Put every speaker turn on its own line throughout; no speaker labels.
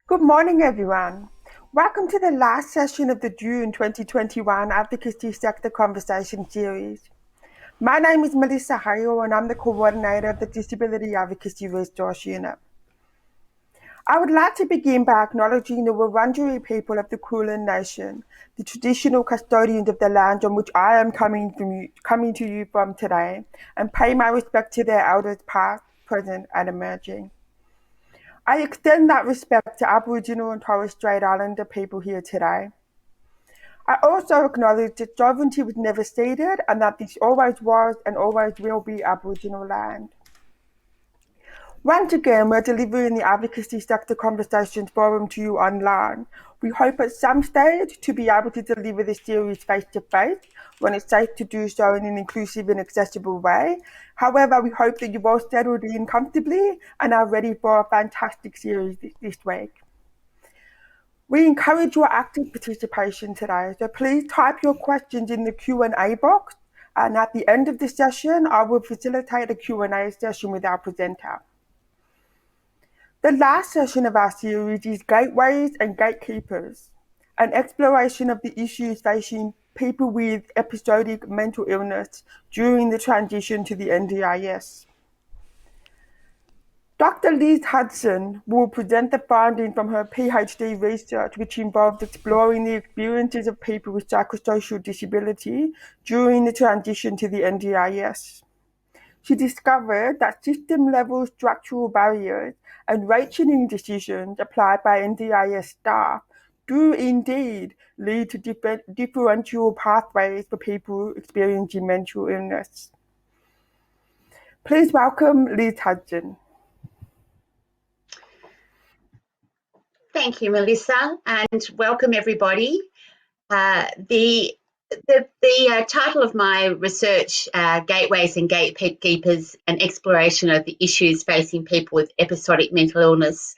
Good morning, everyone. Welcome to the last session of the June 2021 Advocacy Sector Conversation Series. My name is Melissa Hayo, and I'm the coordinator of the Disability Advocacy Resource Unit. I would like to begin by acknowledging the Wurundjeri people of the Kulin Nation, the traditional custodians of the land on which I am coming to you from today, and pay my respect to their elders past, present, and emerging. I extend that respect to Aboriginal and Torres Strait Islander people here today. I also acknowledge that sovereignty was never ceded and that this always was and always will be Aboriginal land. Once again, we're delivering the Advocacy Sector Conversations Forum to you online. We hope at some stage to be able to deliver this series face-to-face when it's safe to do so in an inclusive and accessible way. However, we hope that you've all settled in comfortably and are ready for a fantastic series this week. We encourage your active participation today, so please type your questions in the Q&A box, and at the end of the session, I will facilitate a Q&A session with our presenter. The last session of our series is Gateways and Gatekeepers, an exploration of the issues facing people with episodic mental illness during the transition to the NDIS. Dr. Liz Hudson will present the findings from her PhD research, which involved exploring the experiences of people with psychosocial disability during the transition to the NDIS. She discovered that system-level structural barriers and rationing decisions applied by NDIS staff do indeed lead to differential pathways for people experiencing mental illness. Please welcome Liz Hudson.
Thank you, Melissa, and welcome everybody. The title of my research, Gateways and Gatekeepers, an exploration of the issues facing people with episodic mental illness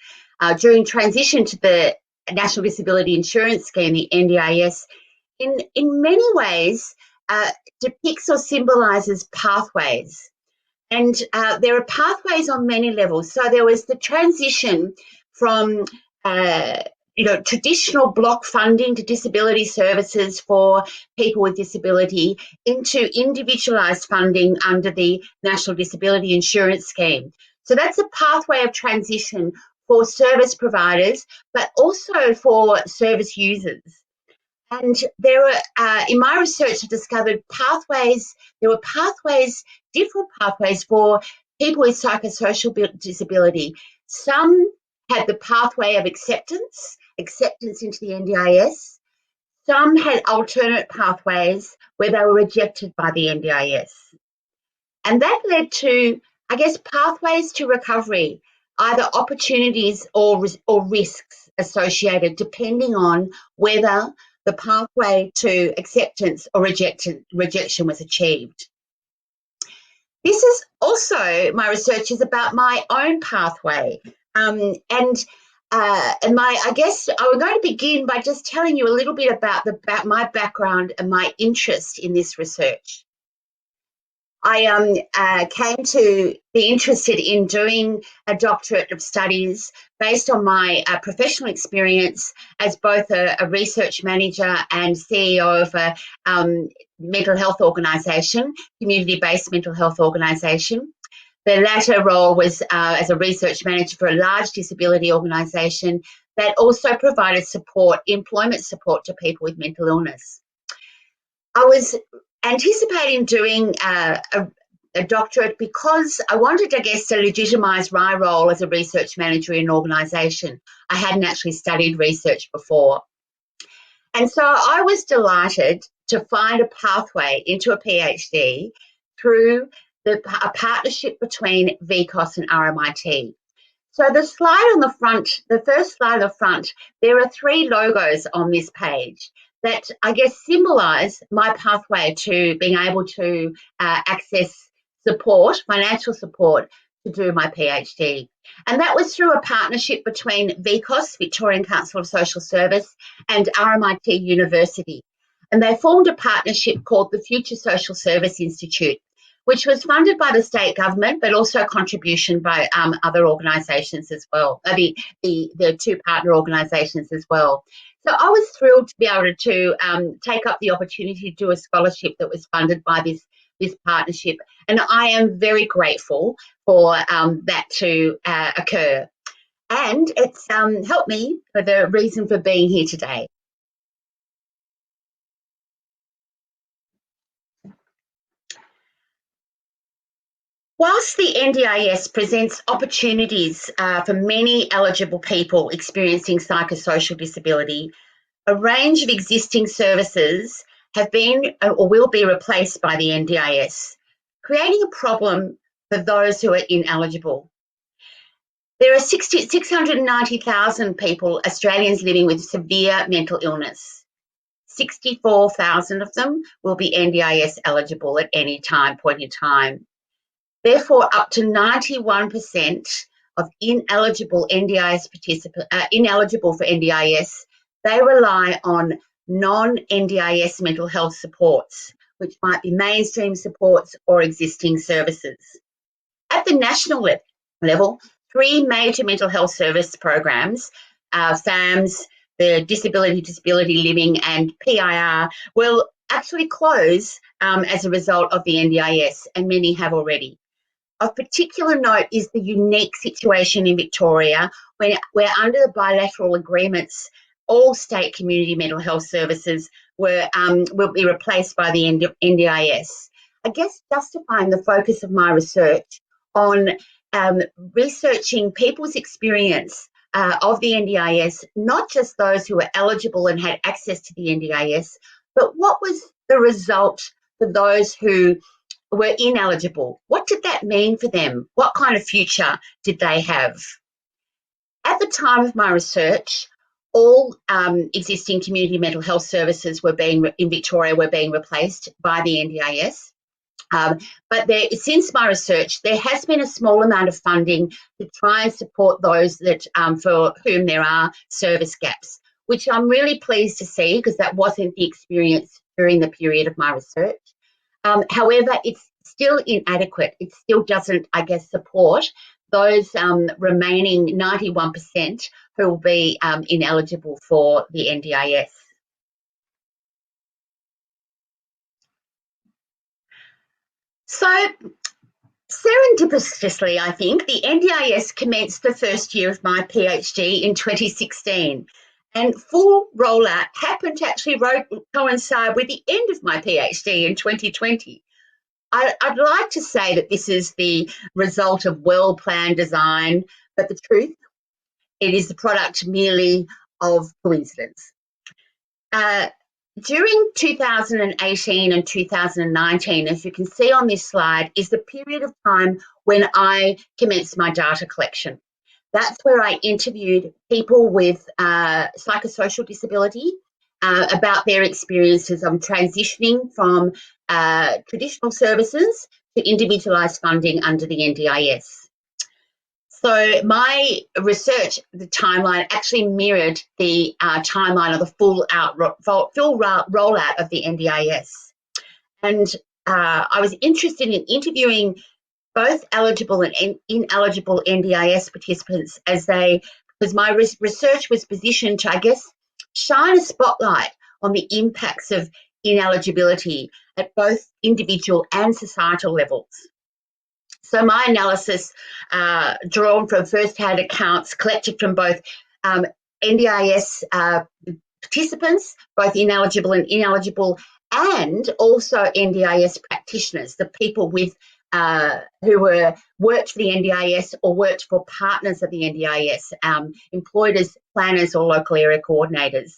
during transition to the National Disability Insurance Scheme, the NDIS, in many ways depicts or symbolises pathways. And there are pathways on many levels. So there was the transition from traditional block funding to disability services for people with disability into individualised funding under the National Disability Insurance Scheme. So that's a pathway of transition for service providers, but also for service users. And there were, in my research, I discovered there were different pathways for people with psychosocial disability. Some had the pathway of acceptance into the NDIS. Some had alternate pathways where they were rejected by the NDIS. And that led to, I guess, pathways to recovery, either opportunities or risks associated, depending on whether the pathway to acceptance or rejection was achieved. This is also, my research is about my own pathway. I guess I was going to begin by just telling you a little bit about my background and my interest in this research. I came to be interested in doing a doctorate of studies based on my professional experience as both a research manager and CEO of a mental health organisation, community-based mental health organisation. The latter role was as a research manager for a large disability organisation that also provided employment support to people with mental illness. I was anticipating doing a doctorate because I wanted, I guess, to legitimise my role as a research manager in an organisation. I hadn't actually studied research before. And so I was delighted to find a pathway into a PhD through a partnership between VCOS and RMIT. So the slide on the front, the first slide on the front, there are three logos on this page that I guess symbolise my pathway to being able to access support, financial support, to do my PhD. And that was through a partnership between VCOS, Victorian Council of Social Service, and RMIT University. And they formed a partnership called the Future Social Service Institute, which was funded by the state government, but also a contribution by other organisations as well, the two partner organisations as well. So I was thrilled to be able to take up the opportunity to do a scholarship that was funded by this partnership, and I am very grateful for that to occur. And it's helped me for the reason for being here today. Whilst the NDIS presents opportunities for many eligible people experiencing psychosocial disability, a range of existing services have been or will be replaced by the NDIS, creating a problem for those who are ineligible. There are 690,000 people, Australians, living with severe mental illness. 64,000 of them will be NDIS eligible at any point in time. Therefore, up to 91% of ineligible NDIS ineligible for NDIS, they rely on non-NDIS mental health supports, which might be mainstream supports or existing services. At the national level, 3 major mental health service programs, FAMS, the Disability Living, and PIR, will actually close as a result of the NDIS, and many have already. Of particular note is the unique situation in Victoria, where under the bilateral agreements, all state community mental health services will be replaced by the NDIS. I guess justifying the focus of my research on researching people's experience of the NDIS, not just those who were eligible and had access to the NDIS, but what was the result for those who were ineligible. What did that mean for them? What kind of future did they have? At the time of my research, all existing community mental health services in Victoria were being replaced by the NDIS. But since my research, there has been a small amount of funding to try and support those that for whom there are service gaps, which I'm really pleased to see, because that wasn't the experience during the period of my research. However, it's still inadequate. It still doesn't, I guess, support those remaining 91% who will be ineligible for the NDIS. So, serendipitously, I think, the NDIS commenced the first year of my PhD in 2016. And full rollout happened to actually coincide with the end of my PhD in 2020. I'd like to say that this is the result of well-planned design, but the truth, it is the product merely of coincidence. During 2018 and 2019, as you can see on this slide, is the period of time when I commenced my data collection. That's where I interviewed people with psychosocial disability about their experiences of transitioning from traditional services to individualised funding under the NDIS. So my research, the timeline, actually mirrored the timeline of the full rollout of the NDIS. And I was interested in interviewing both eligible and ineligible NDIS participants because my research was positioned to, I guess, shine a spotlight on the impacts of ineligibility at both individual and societal levels. So my analysis, drawn from first-hand accounts collected from both NDIS participants, both ineligible and ineligible, and also NDIS practitioners, the people with who worked for the NDIS or worked for partners of the NDIS, employed as planners or local area coordinators.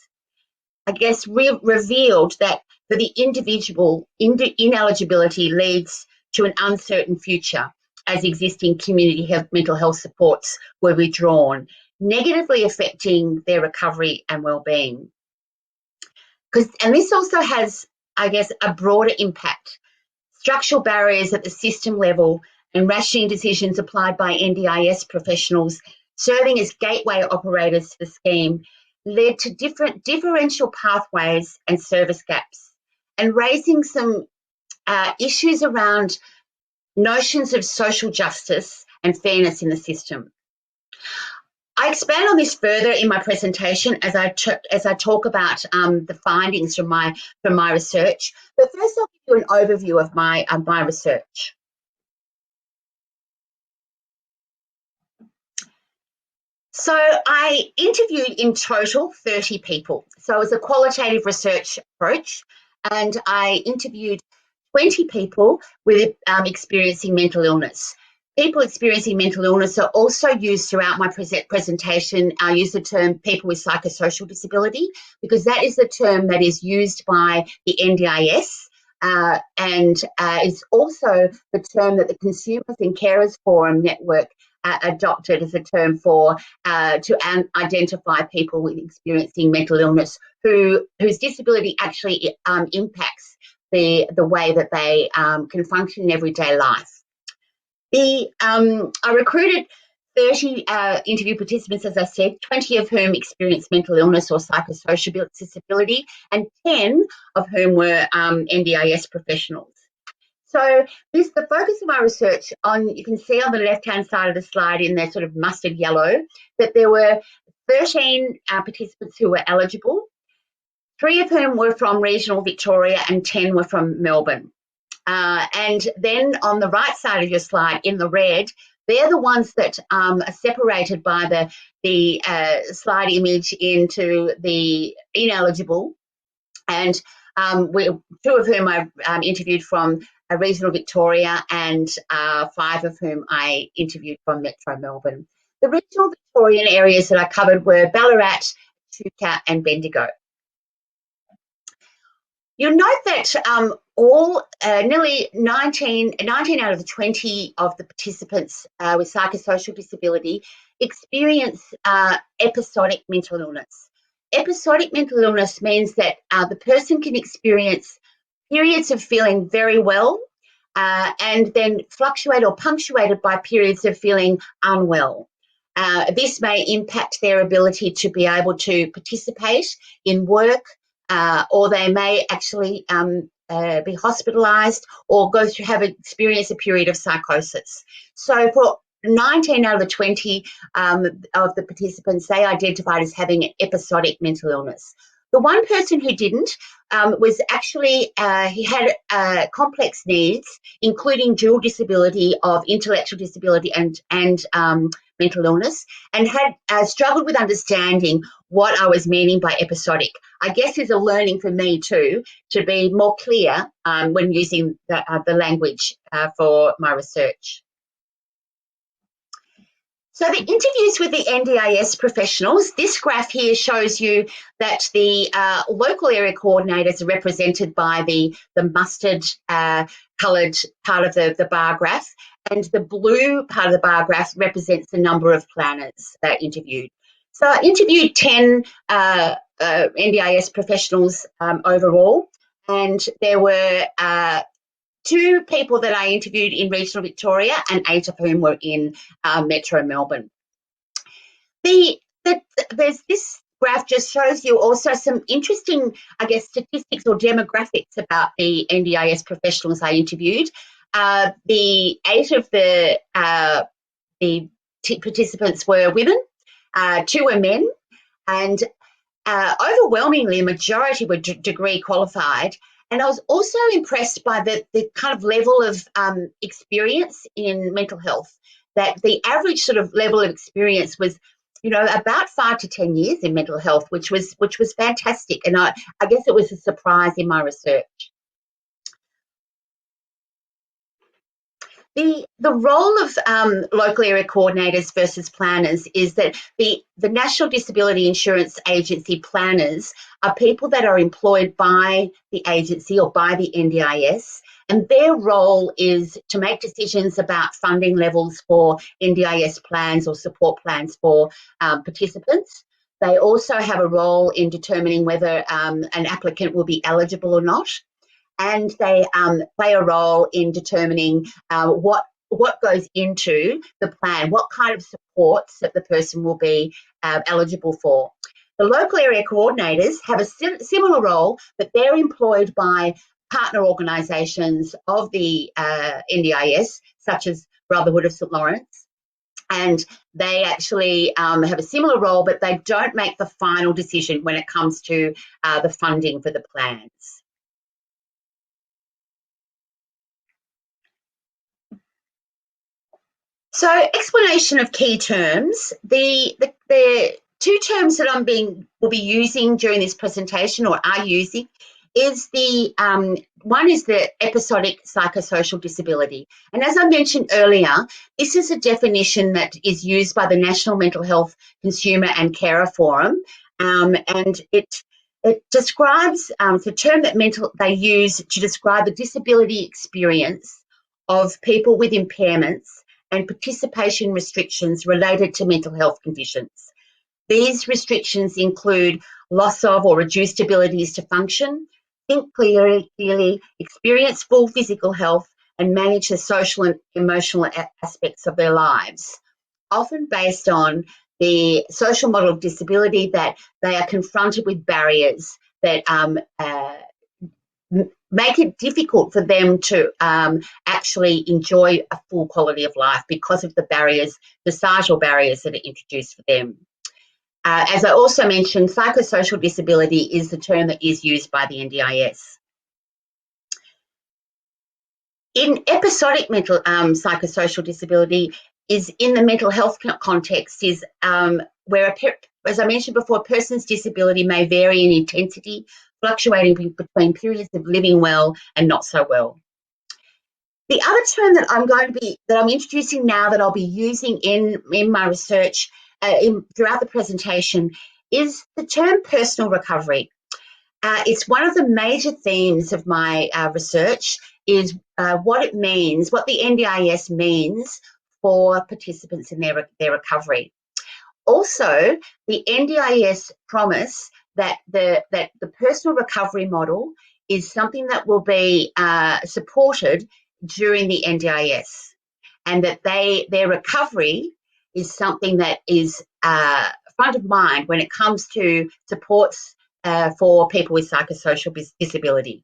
I guess revealed that for the individual, ineligibility leads to an uncertain future as existing community mental health supports were withdrawn, negatively affecting their recovery and well-being. And this also has, I guess, a broader impact. Structural barriers at the system level and rationing decisions applied by NDIS professionals serving as gateway operators to the scheme led to differential pathways and service gaps, and raising some issues around notions of social justice and fairness in the system. I expand on this further in my presentation as I talk about the findings from my research. But first, I'll give you an overview of my research. So I interviewed in total 30 people. So it was a qualitative research approach, and I interviewed 20 people with experiencing mental illness. People experiencing mental illness are also used throughout my presentation. I use the term people with psychosocial disability because that is the term that is used by the NDIS and is also the term that the Consumers and Carers Forum network adopted as a term for to identify people with experiencing mental illness whose disability actually impacts the way that they can function in everyday life. I recruited 30 interview participants, as I said, 20 of whom experienced mental illness or psychosocial disability, and 10 of whom were NDIS professionals. So the focus of my research you can see on the left-hand side of the slide in the sort of mustard yellow, that there were 13 participants who were eligible, 3 of whom were from regional Victoria and 10 were from Melbourne. And then on the right side of your slide in the red, they're the ones that are separated by the slide image into the ineligible, and 2 of whom I interviewed from regional Victoria and 5 of whom I interviewed from Metro Melbourne. The regional Victorian areas that I covered were Ballarat, Echuca and Bendigo. You'll note that nearly 19 out of the 20 of the participants with psychosocial disability experience episodic mental illness. Episodic mental illness means that the person can experience periods of feeling very well and then fluctuate or punctuated by periods of feeling unwell. This may impact their ability to be able to participate in work, or they may actually be hospitalised or experience a period of psychosis. So for 19 out of the 20 of the participants, they identified as having episodic mental illness. The one person who didn't was actually, he had complex needs, including dual disability of intellectual disability and mental illness, and had struggled with understanding what I was meaning by episodic. I guess is a learning for me too, to be more clear when using the language for my research. So the interviews with the NDIS professionals, this graph here shows you that the local area coordinators are represented by the mustard coloured part of the bar graph, and the blue part of the bar graph represents the number of planners that are interviewed. So I interviewed 10 NDIS professionals overall, and there were 2 people that I interviewed in regional Victoria and 8 of whom were in Metro Melbourne. There's this graph just shows you also some interesting, I guess, statistics or demographics about the NDIS professionals I interviewed. The 8 of the participants were women, 2 were men, and overwhelmingly a majority were degree qualified. And I was also impressed by the kind of level of experience in mental health, that the average sort of level of experience was, about 5 to 10 years in mental health, which was fantastic. And I guess it was a surprise in my research. The role of local area coordinators versus planners is that the National Disability Insurance Agency planners are people that are employed by the agency or by the NDIS, and their role is to make decisions about funding levels for NDIS plans or support plans for participants. They also have a role in determining whether an applicant will be eligible or not. And they play a role in determining what goes into the plan, what kind of supports that the person will be eligible for. The local area coordinators have a similar role, but they're employed by partner organisations of the NDIS, such as Brotherhood of St Lawrence, and they actually have a similar role, but they don't make the final decision when it comes to the funding for the plans. So, explanation of key terms. The two terms that will be using during this presentation, or are using, is the one is the episodic psychosocial disability. And as I mentioned earlier, this is a definition that is used by the National Mental Health Consumer and Carer Forum, and it describes the term that they use to describe the disability experience of people with impairments and participation restrictions related to mental health conditions. These restrictions include loss of or reduced abilities to function, think clearly, experience full physical health, and manage the social and emotional aspects of their lives, often based on the social model of disability that they are confronted with barriers that make it difficult for them to actually enjoy a full quality of life because of the barriers, the societal barriers that are introduced for them. As I also mentioned, psychosocial disability is the term that is used by the NDIS. In episodic mental psychosocial disability is in the mental health context is where, as I mentioned before, a person's disability may vary in intensity, fluctuating between periods of living well and not so well. The other term that I'm introducing now that I'll be using in my research throughout the presentation is the term personal recovery. It's one of the major themes of my research is what it means, what the NDIS means for participants in their recovery. Also, the NDIS promise that the personal recovery model is something that will be supported during the NDIS, and that their recovery is something that is front of mind when it comes to supports for people with psychosocial disability.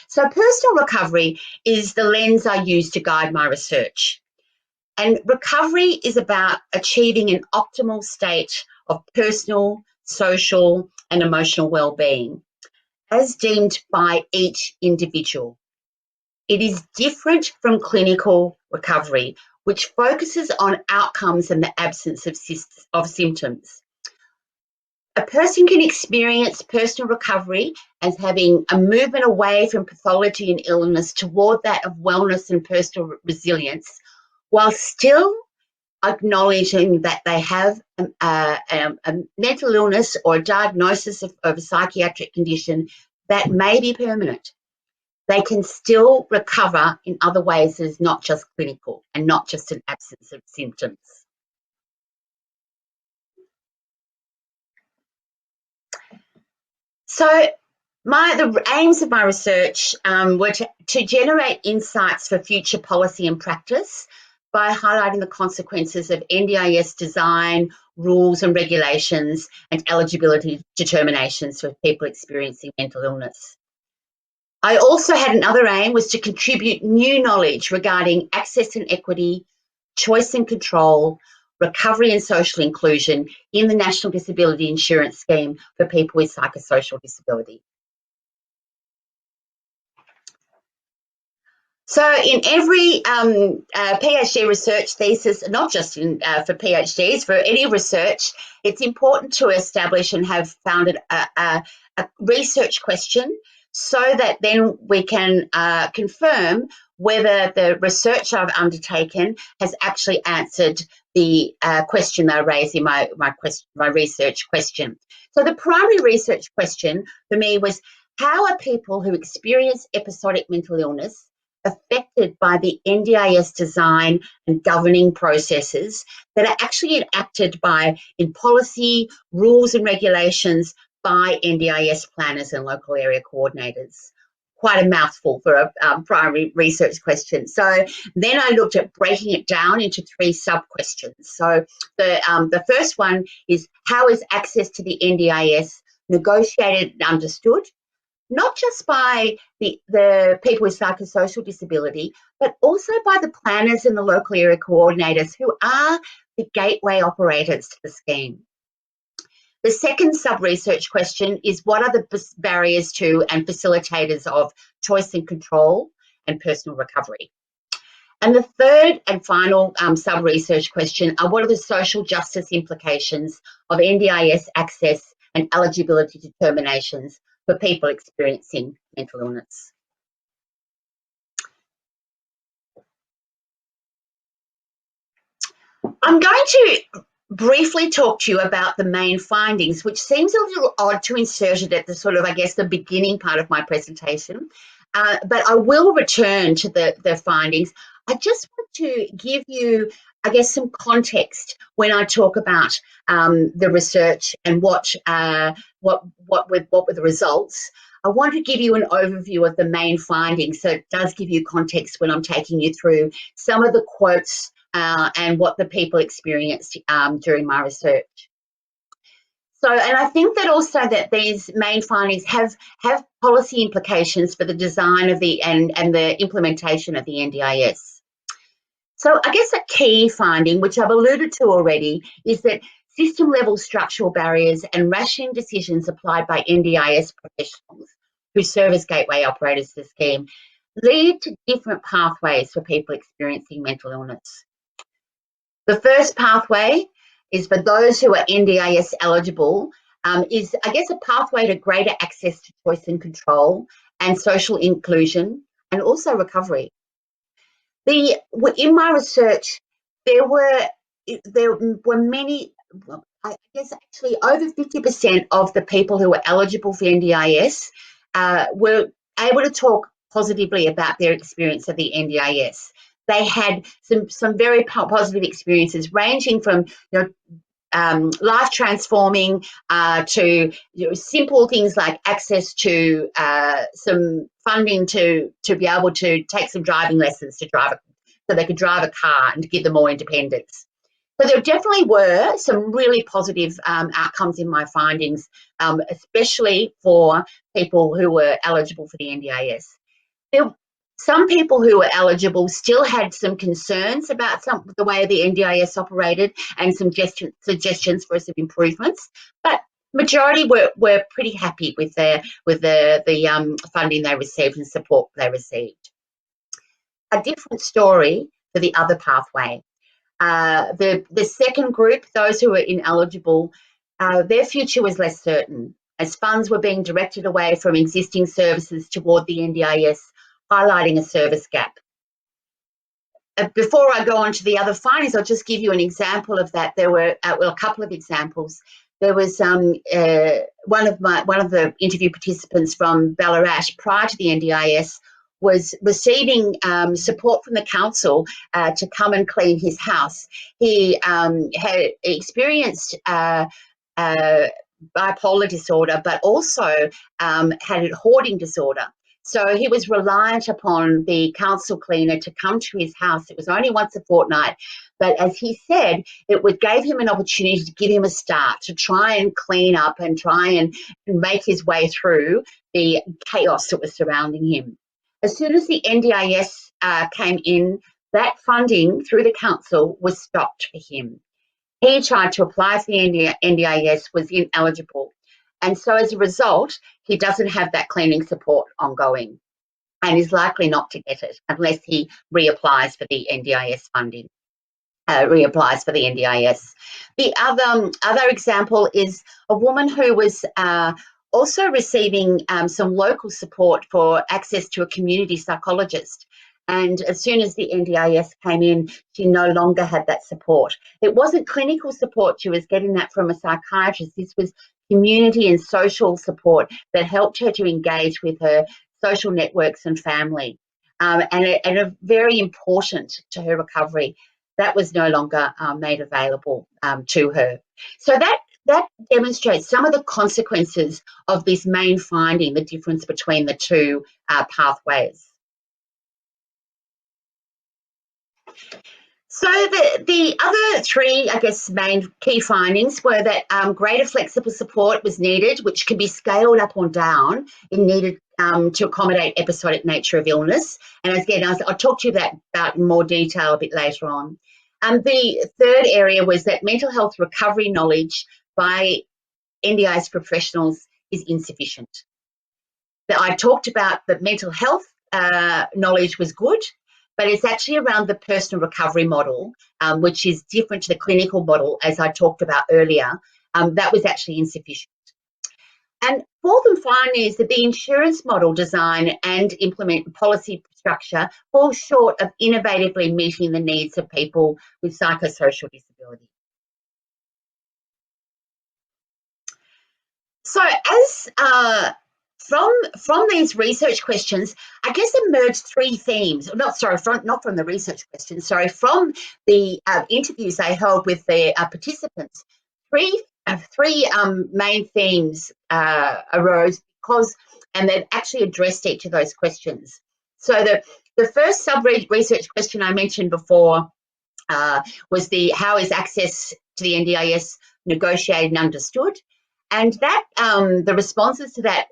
So personal recovery is the lens I use to guide my research. And recovery is about achieving an optimal state of personal, social, and emotional well-being as deemed by each individual. It is different from clinical recovery, which focuses on outcomes and the absence of symptoms. A person can experience personal recovery as having a movement away from pathology and illness toward that of wellness and personal resilience, while still acknowledging that they have a mental illness or a diagnosis of a psychiatric condition that may be permanent. They can still recover in other ways that is not just clinical and not just an absence of symptoms. So the aims of my research were to generate insights for future policy and practice by highlighting the consequences of NDIS design, rules and regulations, and eligibility determinations for people experiencing mental illness. I also had another aim was to contribute new knowledge regarding access and equity, choice and control, recovery and social inclusion in the National Disability Insurance Scheme for people with psychosocial disability. So in every PhD research thesis, not just for PhDs, for any research, it's important to establish and have founded a research question so that then we can confirm whether the research I've undertaken has actually answered the question that I raised in my research question. So the primary research question for me was, how are people who experience episodic mental illness affected by the NDIS design and governing processes that are actually enacted in policy, rules and regulations by NDIS planners and local area coordinators? Quite a mouthful for a primary research question. So then I looked at breaking it down into 3 sub-questions. So the first one is, how is access to the NDIS negotiated and understood? not just by the people with psychosocial disability, but also by the planners and the local area coordinators who are the gateway operators to the scheme. The second sub-research question is, what are the barriers to and facilitators of choice and control and personal recovery? And the third and final sub-research question are, what are the social justice implications of NDIS access and eligibility determinations for people experiencing mental illness? I'm going to briefly talk to you about the main findings, which seems a little odd to insert it at the sort of, I guess, the beginning part of my presentation, but I will return to the findings. I just want to give you, I guess, some context when I talk about the research and what were the results. I want to give you an overview of the main findings, so it does give you context when I'm taking you through some of the quotes and what the people experienced during my research. So, and I think that also that these main findings have policy implications for the design of the and the implementation of the NDIS. So I guess a key finding, which I've alluded to already, is that system-level structural barriers and rationing decisions applied by NDIS professionals who serve as gateway operators to the scheme lead to different pathways for people experiencing mental illness. The first pathway is for those who are NDIS eligible, is, I guess, a pathway to greater access to choice and control and social inclusion and also recovery. In my research, there were many, I guess actually over 50% of the people who were eligible for NDIS were able to talk positively about their experience of the NDIS. They had some very positive experiences, ranging from life transforming to simple things like access to some funding to be able to take some driving lessons so they could drive a car and to give them more independence. So there definitely were some really positive outcomes in my findings, especially for people who were eligible for the NDIS. Some people who were eligible still had some concerns about the way the NDIS operated and some suggestions for some improvements, but majority were pretty happy with the funding they received and support they received. A different story for the other pathway. The second group, those who were ineligible, their future was less certain, as funds were being directed away from existing services toward the NDIS, highlighting a service gap. Before I go on to the other findings, I'll just give you an example of that. There were a couple of examples. There was one of the interview participants from Ballarat prior to the NDIS was receiving support from the council to come and clean his house. He had experienced bipolar disorder, but also had a hoarding disorder. So he was reliant upon the council cleaner to come to his house. It was only once a fortnight, but as he said, it gave him an opportunity to give him a start, to try and clean up and try and make his way through the chaos that was surrounding him. As soon as the NDIS came in, that funding through the council was stopped for him. He tried to apply for the NDIS, was ineligible. And so as a result, he doesn't have that cleaning support ongoing and is likely not to get it unless he reapplies for the NDIS funding, reapplies for the NDIS. The other example is a woman who was also receiving some local support for access to a community psychologist. And as soon as the NDIS came in, she no longer had that support. It wasn't clinical support, she was getting that from a psychiatrist. This was community and social support that helped her to engage with her social networks and family, and very important to her recovery. That was no longer made available to her. So that demonstrates some of the consequences of this main finding, the difference between the two pathways. So the other three, I guess, main key findings were that greater flexible support was needed, which can be scaled up or down in needed to accommodate episodic nature of illness. And again, I'll talk to you about in more detail a bit later on. The third area was that mental health recovery knowledge by NDIS professionals is insufficient. That I talked about that mental health knowledge was good, but it's actually around the personal recovery model, which is different to the clinical model, as I talked about earlier. That was actually insufficient. And fourth and finally is that the insurance model design and implement policy structure falls short of innovatively meeting the needs of people with psychosocial disability. So as from these research questions, I guess emerged three themes. Not from the research questions. Sorry, from the interviews I held with the participants. Three main themes arose and they've actually addressed each of those questions. So the first sub-research question I mentioned before was how is access to the NDIS negotiated and understood? And that the responses to that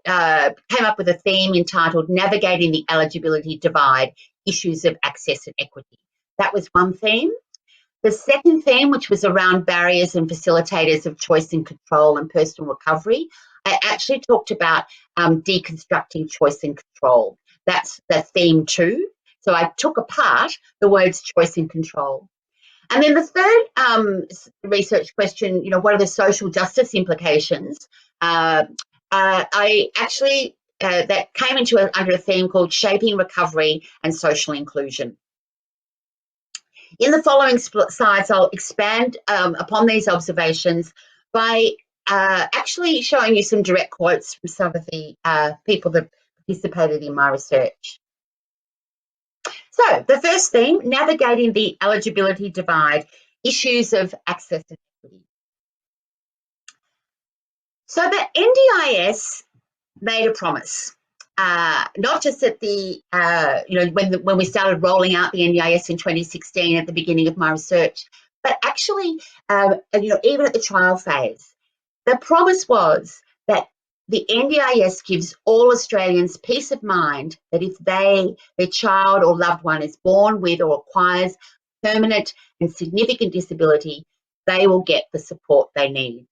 came up with a theme entitled Navigating the Eligibility Divide, Issues of Access and Equity. That was one theme. The second theme, which was around barriers and facilitators of choice and control and personal recovery, I actually talked about deconstructing choice and control. That's the theme 2. So I took apart the words choice and control. And then the third research question, what are the social justice implications? I actually, that came under a theme called Shaping Recovery and Social Inclusion. In the following slides, I'll expand upon these observations by actually showing you some direct quotes from some of the people that participated in my research. So the first theme, navigating the eligibility divide, issues of access and equity. So the NDIS made a promise, not just at the, when we started rolling out the NDIS in 2016 at the beginning of my research, but actually, even at the trial phase. The promise was that the NDIS gives all Australians peace of mind that if their child or loved one is born with or acquires permanent and significant disability, they will get the support they need.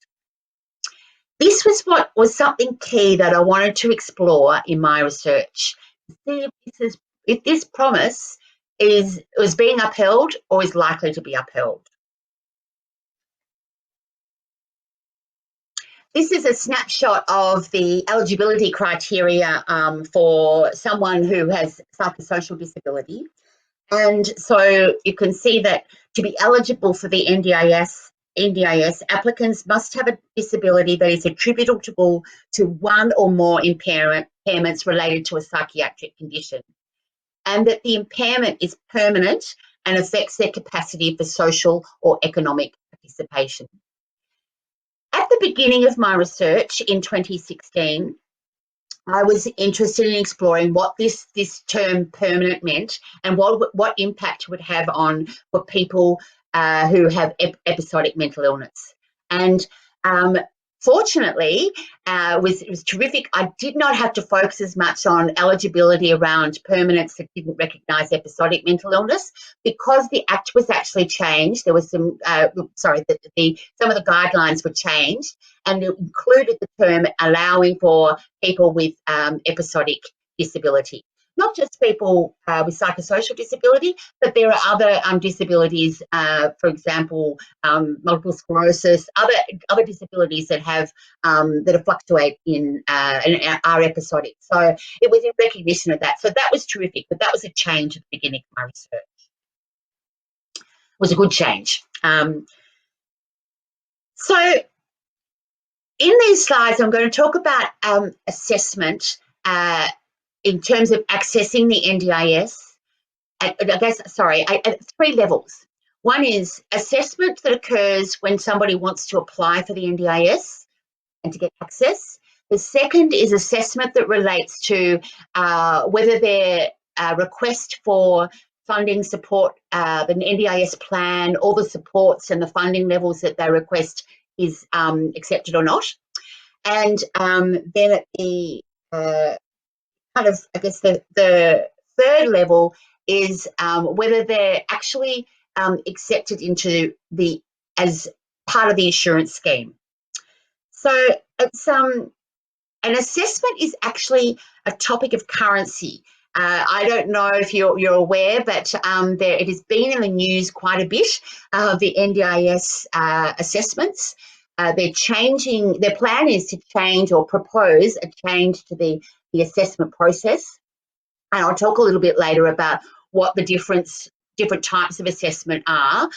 This was something key that I wanted to explore in my research, to see if this promise was being upheld or is likely to be upheld. This is a snapshot of the eligibility criteria for someone who has psychosocial disability. And so you can see that to be eligible for the NDIS, applicants must have a disability that is attributable to one or more impairments related to a psychiatric condition, and that the impairment is permanent and affects their capacity for social or economic participation. At the beginning of my research in 2016, I was interested in exploring what this term permanent meant and what impact it would have for people who have episodic mental illness. And fortunately, it was terrific. I did not have to focus as much on eligibility around permanence that didn't recognise episodic mental illness, because the Act was actually changed. There was some some of the guidelines were changed, and it included the term allowing for people with episodic disability. Not just people with psychosocial disability, but there are other disabilities, for example, multiple sclerosis, other disabilities that fluctuate and are episodic. So it was in recognition of that. So that was terrific, but that was a change at the beginning of my research. It was a good change. So in these slides, I'm going to talk about assessment in terms of accessing the NDIS, at 3 levels. One is assessment that occurs when somebody wants to apply for the NDIS and to get access. The second is assessment that relates to whether their request for funding support, the NDIS plan, all the supports and the funding levels that they request is accepted or not. And then at the kind of, I guess, the third level is whether they're actually accepted into as part of the insurance scheme. So it's an assessment is actually a topic of currency. I don't know if you're aware, but it has been in the news quite a bit, the NDIS assessments. They're changing, their plan is to change or propose a change to the assessment process. And I'll talk a little bit later about what the different types of assessment are,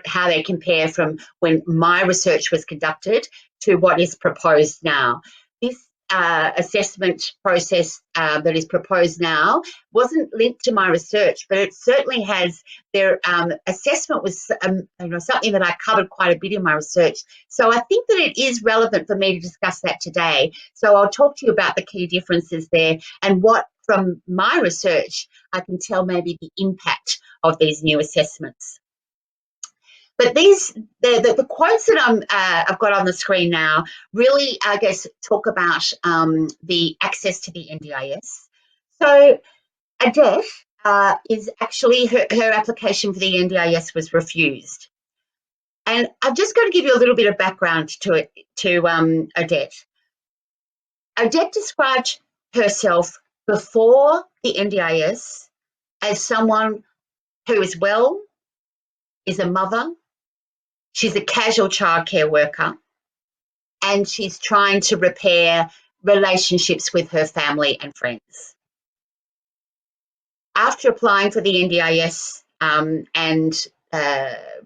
how they compare from when my research was conducted to what is proposed now. This assessment process that is proposed now wasn't linked to my research, but it certainly has. Their assessment was something that I covered quite a bit in my research. So I think that it is relevant for me to discuss that today. So I'll talk to you about the key differences there and what, from my research, I can tell maybe the impact of these new assessments. But the quotes that I've got on the screen now really, I guess, talk about the access to the NDIS. So Adette is actually, her application for the NDIS was refused. And I'm just going to give you a little bit of background to Adette. Adette described herself before the NDIS as someone who is well, is a mother, she's a casual childcare worker, and she's trying to repair relationships with her family and friends. After applying for the NDIS and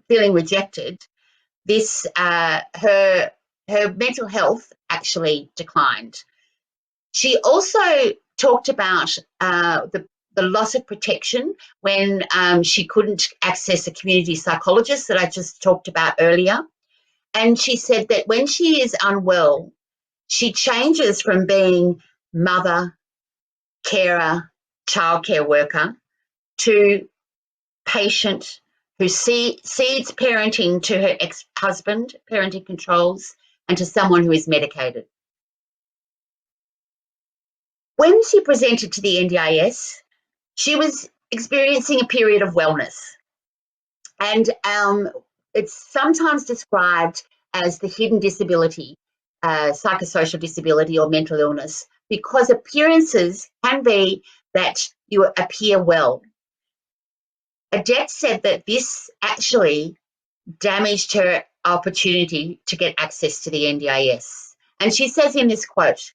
feeling rejected, her mental health actually declined. She also talked about the loss of protection when she couldn't access a community psychologist that I just talked about earlier. And she said that when she is unwell, she changes from being mother, carer, childcare worker to patient who cedes parenting to her ex-husband, parenting controls, and to someone who is medicated. When she presented to the NDIS, she was experiencing a period of wellness. And it's sometimes described as the hidden disability, psychosocial disability or mental illness, because appearances can be that you appear well. Adette said that this actually damaged her opportunity to get access to the NDIS. And she says in this quote,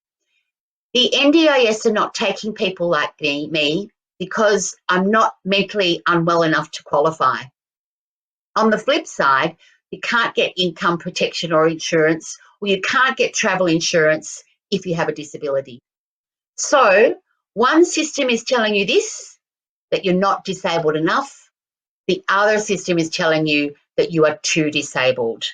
"The NDIS are not taking people like me because I'm not mentally unwell enough to qualify. On the flip side, you can't get income protection or insurance, or you can't get travel insurance if you have a disability. So one system is telling you this, that you're not disabled enough. The other system is telling you that you are too disabled."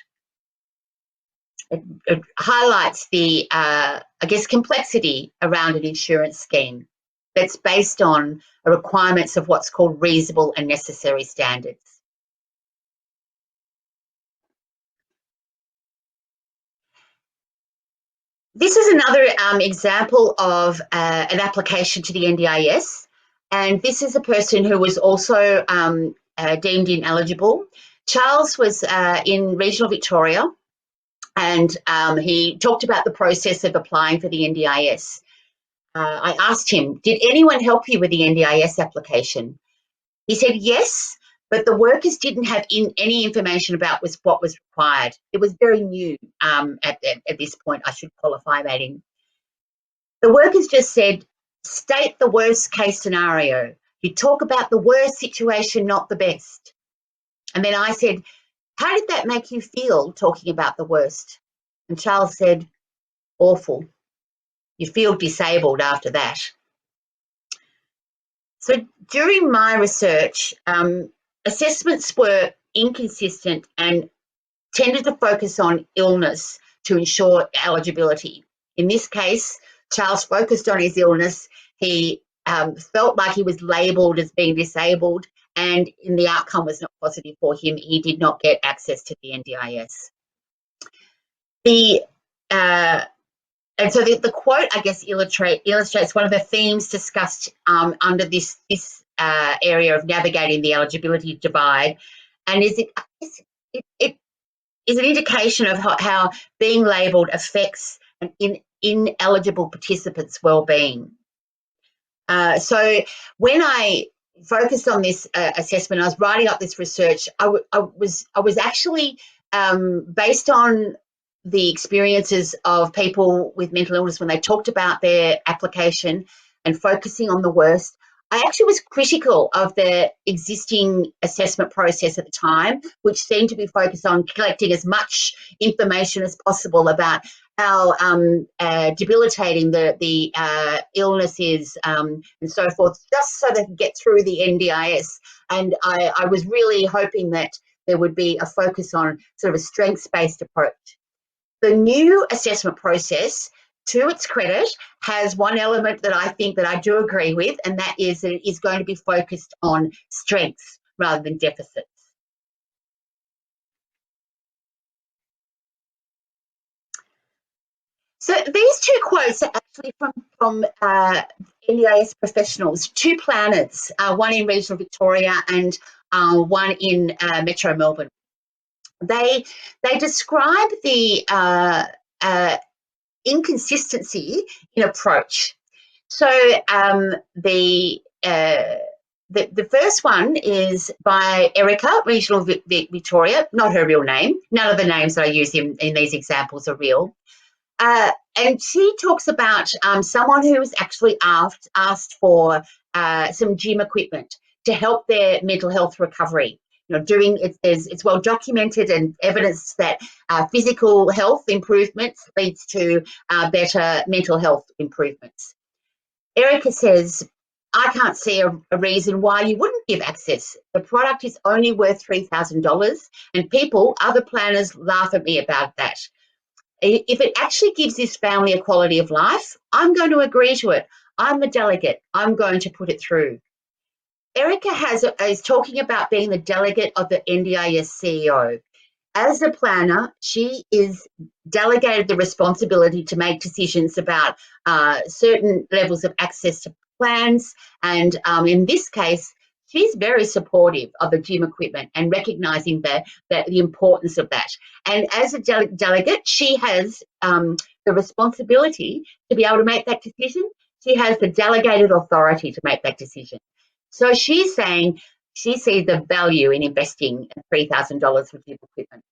It highlights the, I guess, complexity around an insurance scheme that's based on requirements of what's called reasonable and necessary standards. This is another example of an application to the NDIS, and this is a person who was also deemed ineligible. Charles was in regional Victoria, and he talked about the process of applying for the NDIS. I asked him, "Did anyone help you with the NDIS application?" He said yes, but the workers didn't have any information about what was required. It was very new at this point, I should qualify that in. The workers just said, "State the worst case scenario. You talk about the worst situation, not the best." And then I said, "How did that make you feel, talking about the worst?" And Charles said, "Awful. You feel disabled after that." So during my research, assessments were inconsistent and tended to focus on illness to ensure eligibility. In this case, Charles focused on his illness. He felt like he was labelled as being disabled, and the outcome was not positive for him. He did not get access to the NDIS. And so the quote, I guess, illustrates one of the themes discussed under this area of navigating the eligibility divide, and it is an indication of how being labelled affects an ineligible participant's well-being. So when I focused on this assessment, I was writing up this research. I was actually based on the experiences of people with mental illness when they talked about their application and focusing on the worst. I actually was critical of the existing assessment process at the time, which seemed to be focused on collecting as much information as possible about how debilitating the illness is and so forth, just so they can get through the NDIS. And I was really hoping that there would be a focus on sort of a strengths-based approach. The new assessment process, to its credit, has one element that I think that I do agree with, and that is that it is going to be focused on strengths rather than deficits. So these two quotes are actually from NDIS professionals, two planners, one in regional Victoria and one in Metro Melbourne. They describe the inconsistency in approach. So the first one is by Erica, regional Victoria, not her real name. None of the names that I use in these examples are real. And she talks about someone who was actually asked for some gym equipment to help their mental health recovery. You know, it's well documented and evidence that physical health improvements leads to better mental health improvements. Erica says, I can't see a reason why you wouldn't give access. The product is only worth $3,000 and other planners laugh at me about that. If it actually gives this family a quality of life, I'm going to agree to it. I'm the delegate. I'm going to put it through. Erica is talking about being the delegate of the NDIS CEO. As a planner, she is delegated the responsibility to make decisions about certain levels of access to plans. And in this case, she's very supportive of the gym equipment and recognising the importance of that. And as a delegate, she has the responsibility to be able to make that decision. She has the delegated authority to make that decision. So she's saying she sees the value in investing $3,000 for gym equipment.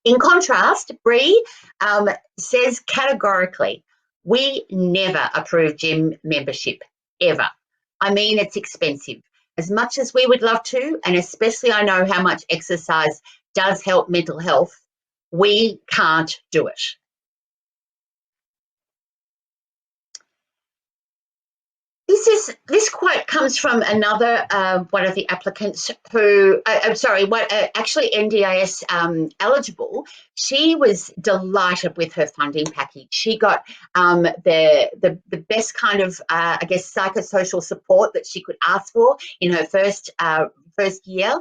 In contrast, Bree says categorically, we never approve gym membership, ever. I mean, it's expensive. As much as we would love to, and especially I know how much exercise does help mental health, we can't do it. This quote comes from another one of the applicants who, actually NDIS eligible. She was delighted with her funding package. She got the best kind of, psychosocial support that she could ask for in her first year.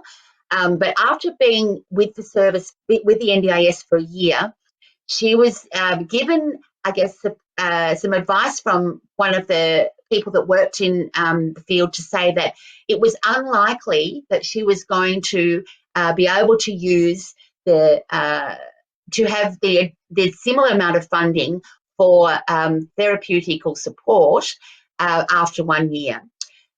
But after being with the service, with the NDIS for a year, she was given, some advice from one of the people that worked in the field to say that it was unlikely that she was going to be able to use to have the similar amount of funding for therapeutical support after 1 year.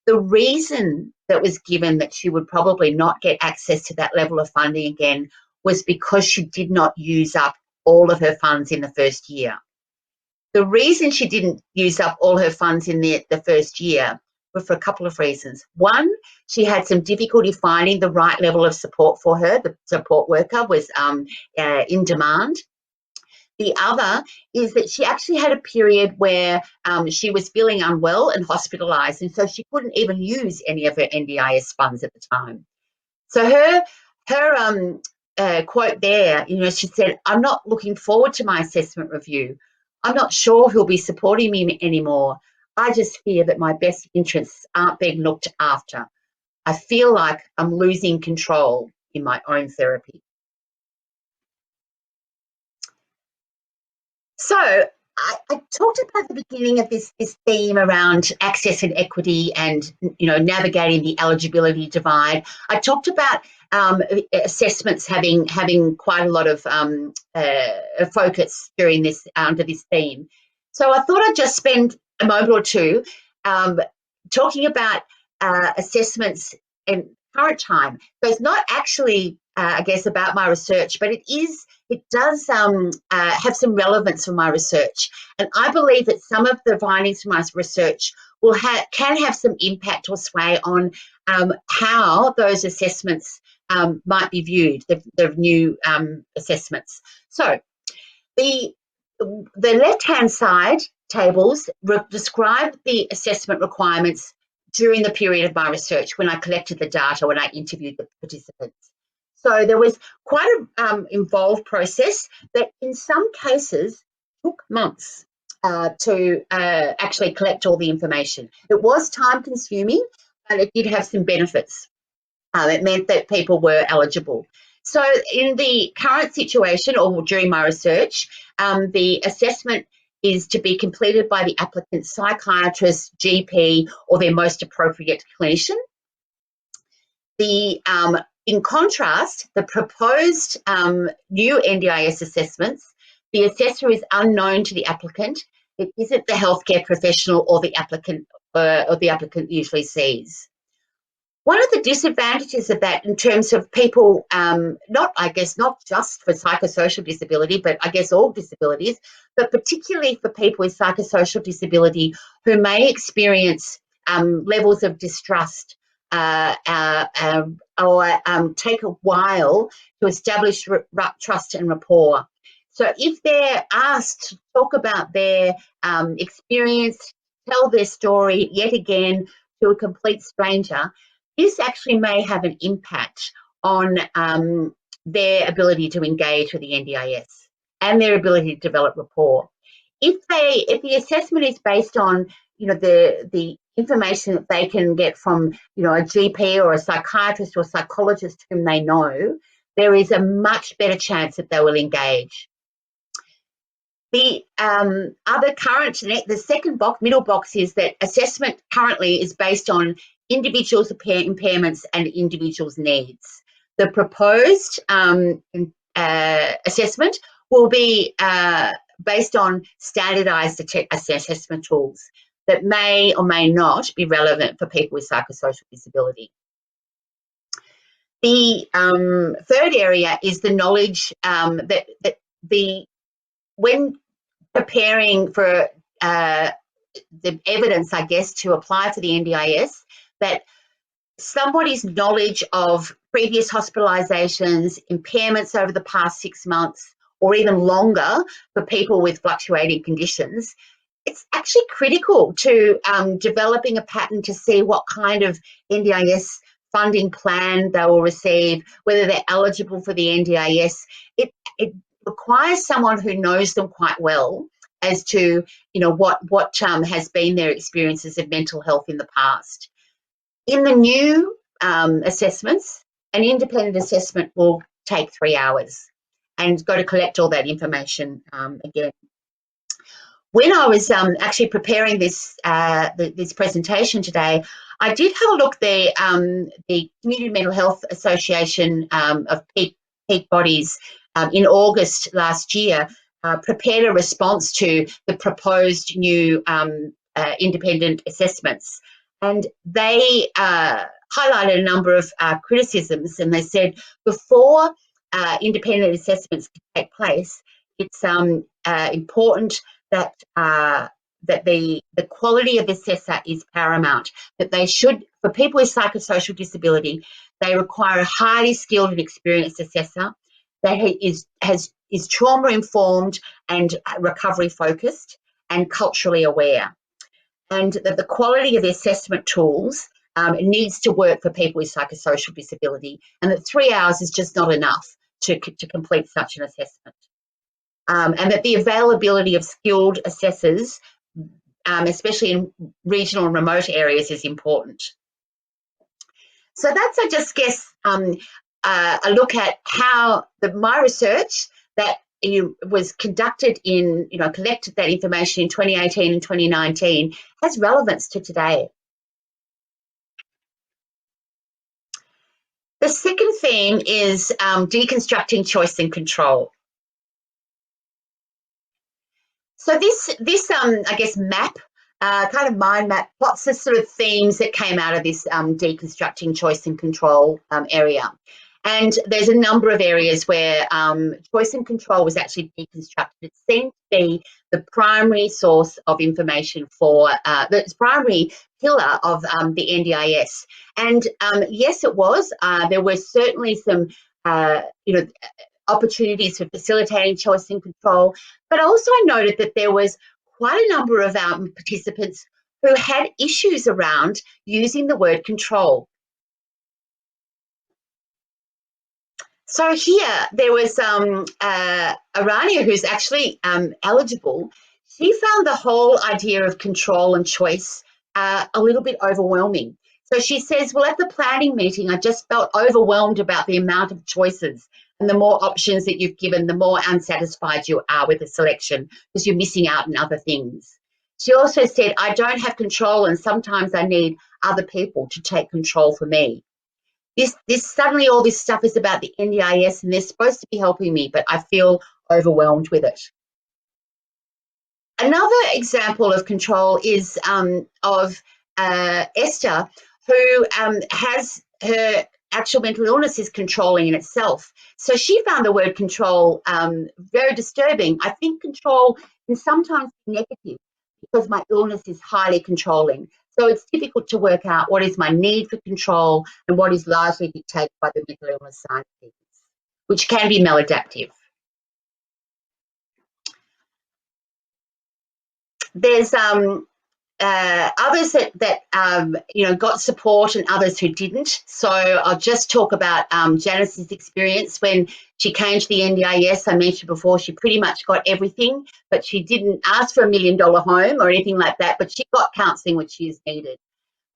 The reason that was given that she would probably not get access to that level of funding again was because she did not use up all of her funds in the first year. The reason she didn't use up all her funds in the first year were for a couple of reasons. One, she had some difficulty finding the right level of support for her. The support worker was in demand. The other is that she actually had a period where she was feeling unwell and hospitalised, and so she couldn't even use any of her NDIS funds at the time. So her quote there, she said, I'm not looking forward to my assessment review. I'm not sure who'll be supporting me anymore. I just fear that my best interests aren't being looked after. I feel like I'm losing control in my own therapy. So I talked about the beginning of this theme around access and equity and, navigating the eligibility divide. I talked about assessments having quite a lot of focus during this under this theme. So I thought I'd just spend a moment or two talking about assessments in current time. So it's not actually, I guess, about my research, but it does have some relevance for my research. And I believe that some of the findings from my research can have some impact or sway on how those assessments might be viewed, the new assessments. So the left-hand side tables describe the assessment requirements during the period of my research when I collected the data, when I interviewed the participants. So there was quite an involved process that in some cases took months to actually collect all the information. It was time consuming, but it did have some benefits. It meant that people were eligible. So in the current situation, or during my research, the assessment is to be completed by the applicant's psychiatrist, GP, or their most appropriate clinician. In contrast, the proposed new NDIS assessments, the assessor is unknown to the applicant. It isn't the healthcare professional or the applicant usually sees. One of the disadvantages of that in terms of people, not just for psychosocial disability, but I guess all disabilities, but particularly for people with psychosocial disability who may experience levels of distrust or take a while to establish trust and rapport. So if they're asked to talk about their experience, tell their story yet again to a complete stranger, this actually may have an impact on their ability to engage with the NDIS and their ability to develop rapport. If the assessment is based on, the information that they can get from, a GP or a psychiatrist or psychologist whom they know, there is a much better chance that they will engage. The second middle box is that assessment currently is based on individuals' impairments and individuals' needs. The proposed assessment will be based on standardised assessment tools that may or may not be relevant for people with psychosocial disability. The third area is the knowledge when preparing for the evidence, I guess, to apply for the NDIS, that somebody's knowledge of previous hospitalisations, impairments over the past 6 months, or even longer for people with fluctuating conditions, it's actually critical to developing a pattern to see what kind of NDIS funding plan they will receive, whether they're eligible for the NDIS. It requires someone who knows them quite well as to, what has been their experiences of mental health in the past. In the new assessments, an independent assessment will take 3 hours and got to collect all that information again. When I was actually preparing this this presentation today, I did have a look there. The Community Mental Health Association of peak bodies in August last year prepared a response to the proposed new independent assessments, and they highlighted a number of criticisms, and they said before independent assessments can take place, it's important that the quality of assessor is paramount, that they should, for people with psychosocial disability, they require a highly skilled and experienced assessor that is trauma informed and recovery focused and culturally aware, and that the quality of the assessment tools needs to work for people with psychosocial disability, and that 3 hours is just not enough to complete such an assessment. And that the availability of skilled assessors, especially in regional and remote areas, is important. So that's, I just guess, a look at how my research that was conducted in, collected that information in 2018 and 2019 has relevance to today. The second theme is deconstructing choice and control. So this I guess map, kind of mind map, plots the sort of themes that came out of this deconstructing choice and control area. And there's a number of areas where choice and control was actually deconstructed. It seemed to be the primary source of information for the primary pillar of the NDIS. And yes, it was. There were certainly some, opportunities for facilitating choice and control. But also I noted that there was quite a number of participants who had issues around using the word control. So here there was Arania, who's actually eligible. She found the whole idea of control and choice a little bit overwhelming. So she says, well, at the planning meeting, I just felt overwhelmed about the amount of choices, and the more options that you've given, the more unsatisfied you are with the selection because you're missing out on other things. She also said, I don't have control, and sometimes I need other people to take control for me. This suddenly all this stuff is about the NDIS, and they're supposed to be helping me, but I feel overwhelmed with it. Another example of control is of Esther, who has her actual mental illness is controlling in itself. So she found the word control very disturbing. I think control can sometimes be negative because my illness is highly controlling. So it's difficult to work out what is my need for control and what is largely dictated by the mental illness side of things, which can be maladaptive. There's others that got support and others who didn't. So I'll just talk about Janice's experience when she came to the NDIS. I mentioned before she pretty much got everything, but she didn't ask for $1 million home or anything like that, but she got counselling when she is needed.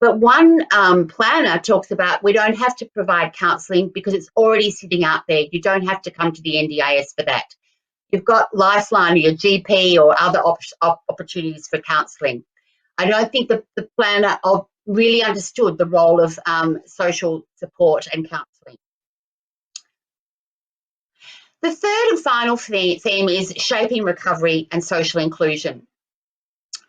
But one planner talks about we don't have to provide counselling because it's already sitting out there. You don't have to come to the NDIS for that. You've got Lifeline or your GP or other opportunities for counselling. I don't think the planner really understood the role of social support and counselling. The third and final theme is shaping recovery and social inclusion.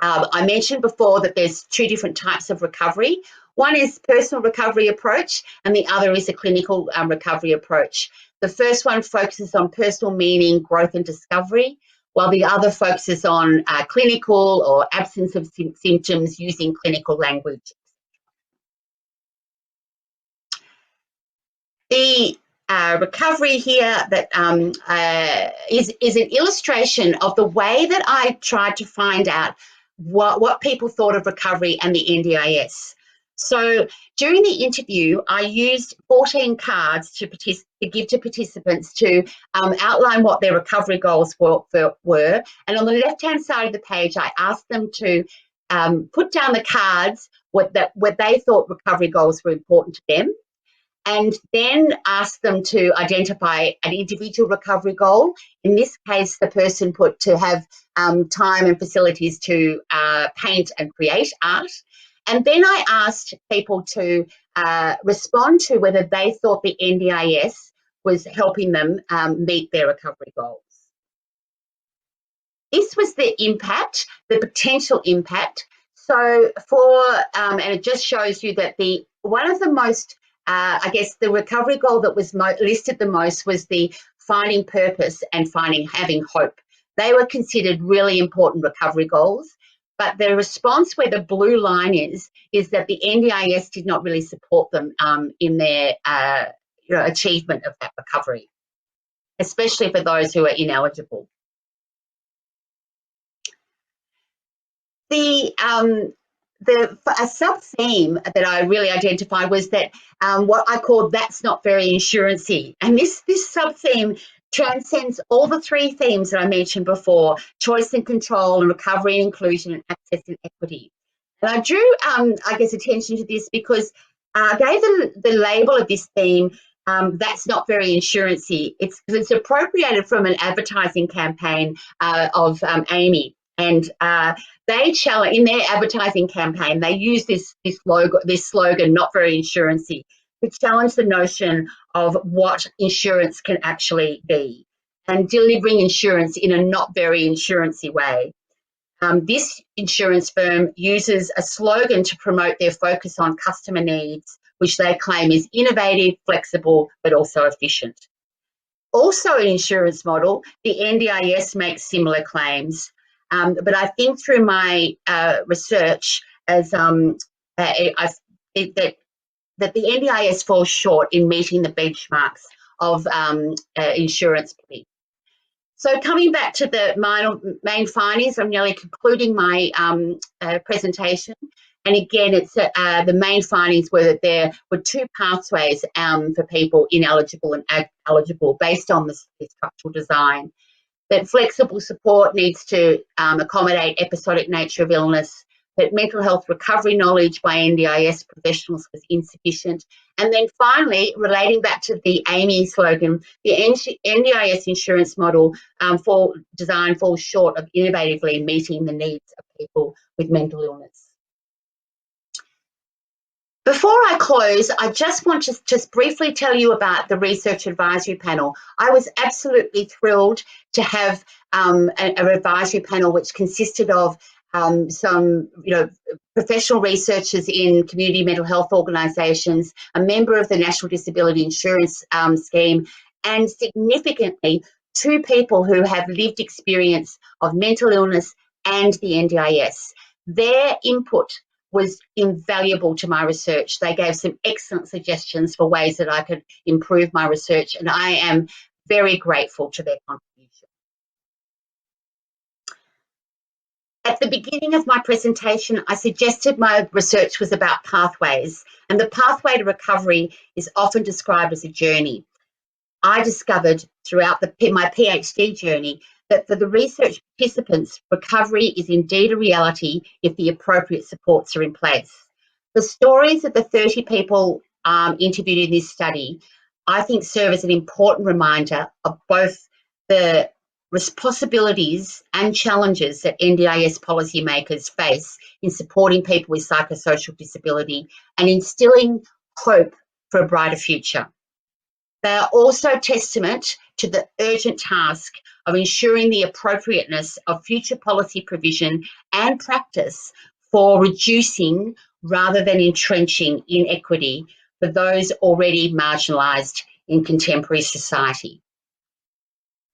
I mentioned before that there's two different types of recovery. One is personal recovery approach and the other is a clinical recovery approach. The first one focuses on personal meaning, growth and discovery, while the other focuses on clinical or absence of symptoms using clinical language. The recovery here that is an illustration of the way that I tried to find out what people thought of recovery and the NDIS. So during the interview, I used 14 cards to give to participants to outline what their recovery goals were. And on the left-hand side of the page, I asked them to put down the cards what they thought recovery goals were important to them, and then ask them to identify an individual recovery goal. In this case, the person put to have time and facilities to paint and create art. And then I asked people to respond to whether they thought the NDIS was helping them meet their recovery goals. This was the impact, the potential impact. So and it just shows you that one of the most I guess the recovery goal that was listed the most was the finding purpose and having hope. They were considered really important recovery goals, but the response where the blue line is that the NDIS did not really support them in their achievement of that recovery, especially for those who are ineligible. A sub-theme that I really identified was that what I called "that's not very insurancey," and this sub-theme transcends all the three themes that I mentioned before: choice and control, and recovery and inclusion, and access and equity. And I drew, I guess, attention to this because gave the label of this theme, That's Not Very Insurancey. It's appropriated from an advertising campaign of Amy. And they challenge, in their advertising campaign, they use this slogan, Not Very Insurancey, to challenge the notion of what insurance can actually be and delivering insurance in a not very insurancey way. This insurance firm uses a slogan to promote their focus on customer needs, which they claim is innovative, flexible, but also efficient. Also an insurance model, the NDIS makes similar claims, but I think through my research that the NDIS falls short in meeting the benchmarks of insurance. So coming back to the main findings, I'm nearly concluding my presentation. And again, it's the main findings were that there were two pathways for people ineligible and eligible based on the structural design. That flexible support needs to accommodate episodic nature of illness, that mental health recovery knowledge by NDIS professionals was insufficient. And then finally, relating back to the Amy slogan, the NDIS insurance model design falls short of innovatively meeting the needs of people with mental illness. Before I close, I just want to just briefly tell you about the Research Advisory Panel. I was absolutely thrilled to have an advisory panel which consisted of some professional researchers in community mental health organisations, a member of the National Disability Insurance Scheme, and significantly, two people who have lived experience of mental illness and the NDIS. Their input was invaluable to my research. They gave some excellent suggestions for ways that I could improve my research, and I am very grateful to their contribution. At the beginning of my presentation, I suggested my research was about pathways, and the pathway to recovery is often described as a journey. I discovered throughout my PhD journey that for the research participants, recovery is indeed a reality if the appropriate supports are in place. The stories of the 30 people interviewed in this study, I think, serve as an important reminder of both the responsibilities and challenges that NDIS policymakers face in supporting people with psychosocial disability and instilling hope for a brighter future. They are also testament to the urgent task of ensuring the appropriateness of future policy provision and practice for reducing rather than entrenching inequity for those already marginalised in contemporary society.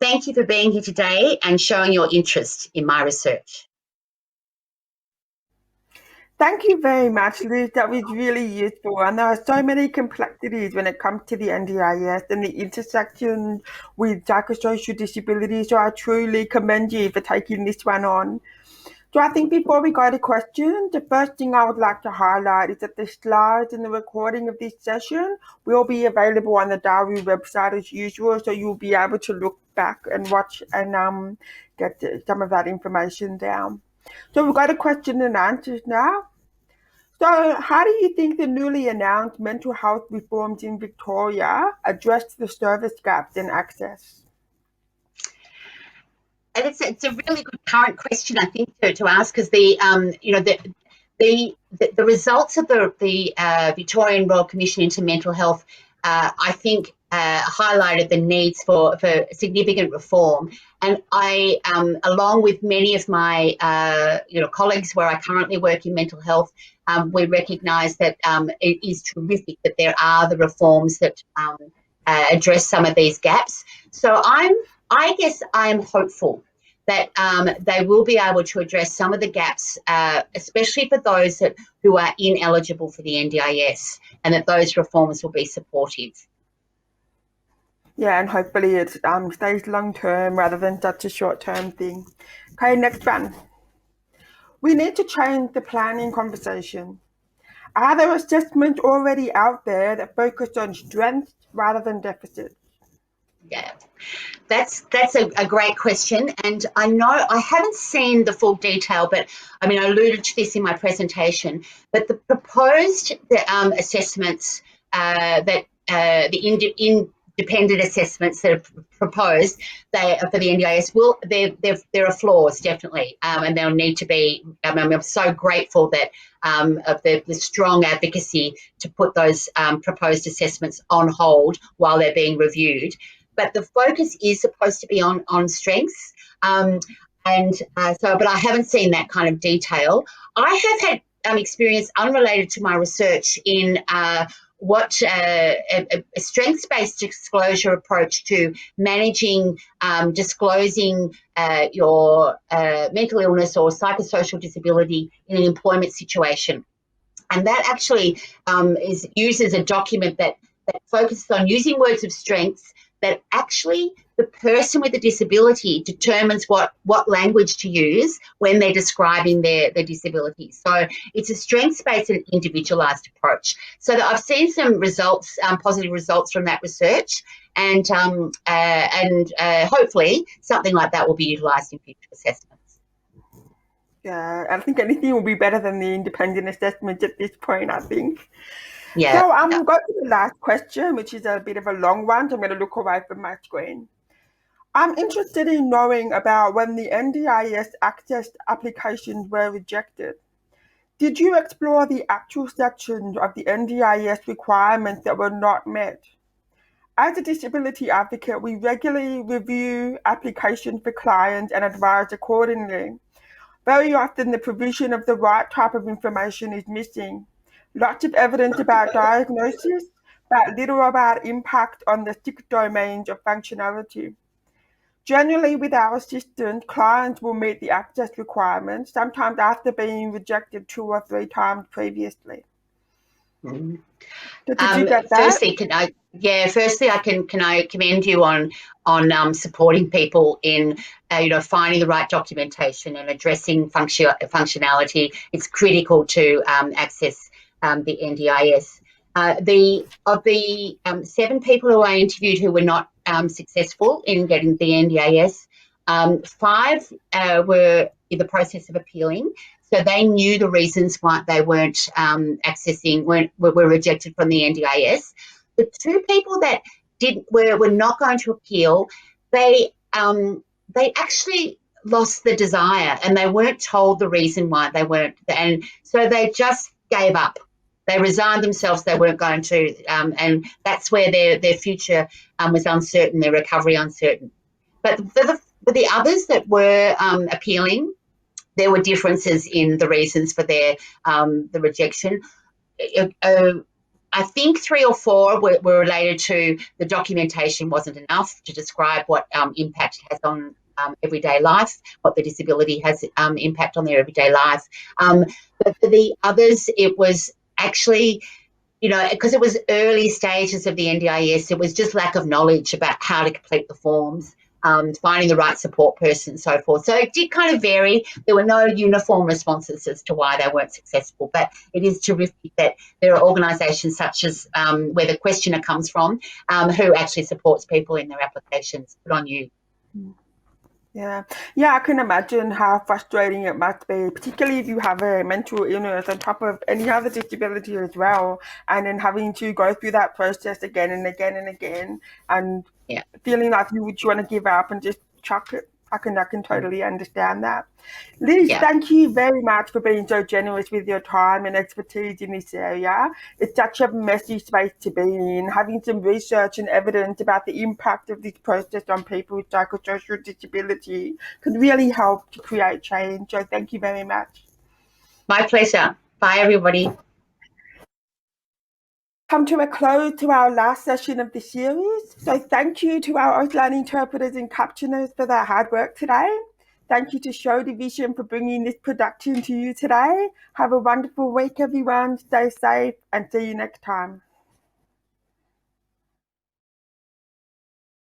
Thank you for being here today and showing your interest in my research.
Thank you very much, Liz. That was really useful. And there are so many complexities when it comes to the NDIS and the intersection with psychosocial disability. So I truly commend you for taking this one on. So I think before we go to questions, the first thing I would like to highlight is that the slides and the recording of this session will be available on the Daru website as usual. So you'll be able to look back and watch and get some of that information down. So we've got a question and answers now. So how do you think the newly announced mental health reforms in Victoria address the service gaps in access?
And it's a really good current question, I think, to ask, because the results of the Victorian Royal Commission into Mental Health, I think, highlighted the needs for significant reform. And I, along with many of my colleagues where I currently work in mental health, we recognise that it is terrific that there are the reforms that address some of these gaps. So I guess I'm hopeful that they will be able to address some of the gaps, especially for those who are ineligible for the NDIS, and that those reforms will be supportive.
Yeah, and hopefully it stays long term rather than such a short term thing. Okay, next one. We need to change the planning conversation. Are there assessments already out there that focus on strengths rather than deficits?
Yeah. That's a great question, and I know I haven't seen the full detail, but I mean I alluded to this in my presentation. But the proposed assessments that the independent assessments that are proposed, they for the NDIS will there are flaws definitely, and they'll need to be. I'm so grateful that of the strong advocacy to put those proposed assessments on hold while they're being reviewed. But the focus is supposed to be on strengths. But I haven't seen that kind of detail. I have had experience unrelated to my research in what a strengths-based disclosure approach to managing disclosing your mental illness or psychosocial disability in an employment situation. And that actually uses a document that focuses on using words of strengths that actually the person with the disability determines what language to use when they're describing their disability. So it's a strengths-based and individualised approach. So that I've seen some results, positive results from that research, and hopefully something like that will be utilised in future assessments.
Yeah, I think anything will be better than the independent assessment at this point, I think.
Yeah.
So I'm going to the last question, which is a bit of a long one, so I'm going to look away from my screen. I'm interested in knowing about when the NDIS access applications were rejected. Did you explore the actual sections of the NDIS requirements that were not met? As a disability advocate, we regularly review applications for clients and advise accordingly. Very often, the provision of the right type of information is missing. Lots of evidence about diagnosis, but little about impact on the 6 domains of functionality. Generally, with our assistance, clients will meet the access requirements, sometimes after being rejected 2 or 3 times previously.
Mm-hmm.
So did you get that?
Firstly, can I commend you on supporting people in finding the right documentation and addressing functionality. It's critical to access the NDIS. Of the 7 people who I interviewed who were not successful in getting the NDIS, 5 were in the process of appealing. So they knew the reasons why they weren't were rejected from the NDIS. The 2 people that were not going to appeal, they actually lost the desire, and they weren't told the reason why they weren't, and so they just gave up. They resigned themselves. They weren't going to, and that's where their future was uncertain, their recovery uncertain. But for the others that were appealing, there were differences in the reasons for their the rejection. I think 3 or 4 were related to the documentation wasn't enough to describe what impact it has on everyday life, what the disability has impact on their everyday life. But for the others, it was actually, because it was early stages of the NDIS, it was just lack of knowledge about how to complete the forms. Finding the right support person and so forth. So it did kind of vary. There were no uniform responses as to why they weren't successful, but it is terrific that there are organisations such as where the questioner comes from who actually supports people in their applications. Good on you.
Yeah, I can imagine how frustrating it must be, particularly if you have a mental illness on top of any other disability as well, and then having to go through that process again and again and again, and feeling like you want to give up and just chuck it. I can totally understand that. Liz, thank you very much for being so generous with your time and expertise in this area. It's such a messy space to be in. Having some research and evidence about the impact of this process on people with psychosocial disability could really help to create change. So thank you very much.
My pleasure. Bye, everybody.
Come to a close to our last session of the series. So thank you to our Auslan interpreters and captioners for their hard work today. Thank you to Show Division for bringing this production to you today. Have a wonderful week, everyone. Stay safe and see you next time.